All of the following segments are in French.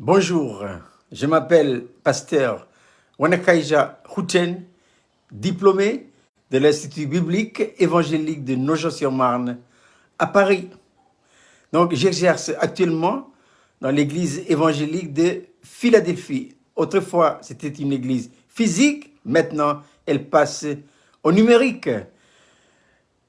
Bonjour, je m'appelle Pasteur Wanakaija Houten, diplômé de l'Institut biblique évangélique de Nogent-sur-Marne à Paris. Donc, j'exerce actuellement dans l'église évangélique de Philadelphie. Autrefois, c'était une église physique, maintenant, elle passe au numérique.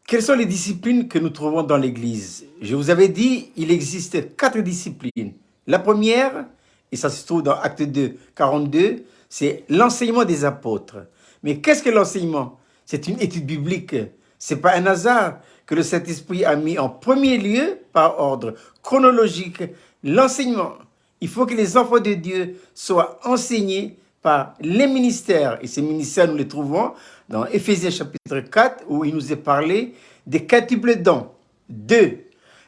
Quelles sont les disciplines que nous trouvons dans l'église? Je vous avais dit, il existe 4 disciplines. La première, et ça se trouve dans Acte 2, 42, c'est l'enseignement des apôtres. Mais qu'est-ce que l'enseignement? C'est une étude biblique. Ce n'est pas un hasard que le Saint-Esprit a mis en premier lieu, par ordre chronologique, l'enseignement. Il faut que les enfants de Dieu soient enseignés par les ministères. Et ces ministères, nous les trouvons dans Éphésiens chapitre 4, où il nous est parlé des quintuples dons. 2.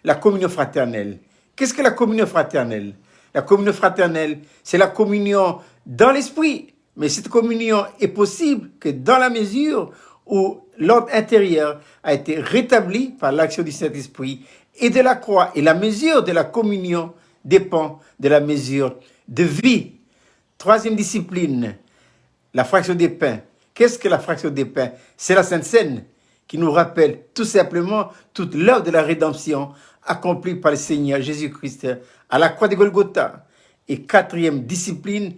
La communion fraternelle. Qu'est-ce que la communion fraternelle? La communion fraternelle, c'est la communion dans l'esprit. Mais cette communion est possible que dans la mesure où l'ordre intérieur a été rétabli par l'action du Saint-Esprit et de la croix. Et la mesure de la communion dépend de la mesure de vie. Troisième discipline, la fraction des pains. Qu'est-ce que la fraction des pains? C'est la Sainte Seine qui nous rappelle tout simplement toute l'œuvre de la rédemption accomplie par le Seigneur Jésus-Christ à la croix de Golgotha. Et quatrième discipline,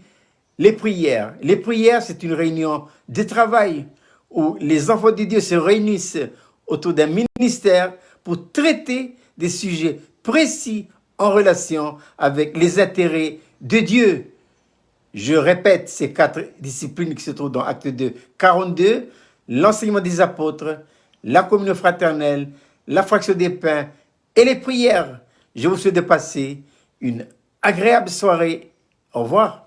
les prières. Les prières, c'est une réunion de travail où les enfants de Dieu se réunissent autour d'un ministère pour traiter des sujets précis en relation avec les intérêts de Dieu. Je répète ces 4 disciplines qui se trouvent dans Acte 2, 42, l'enseignement des apôtres, la communion fraternelle, la fraction des pains et les prières. Je vous souhaite de passer une agréable soirée. Au revoir.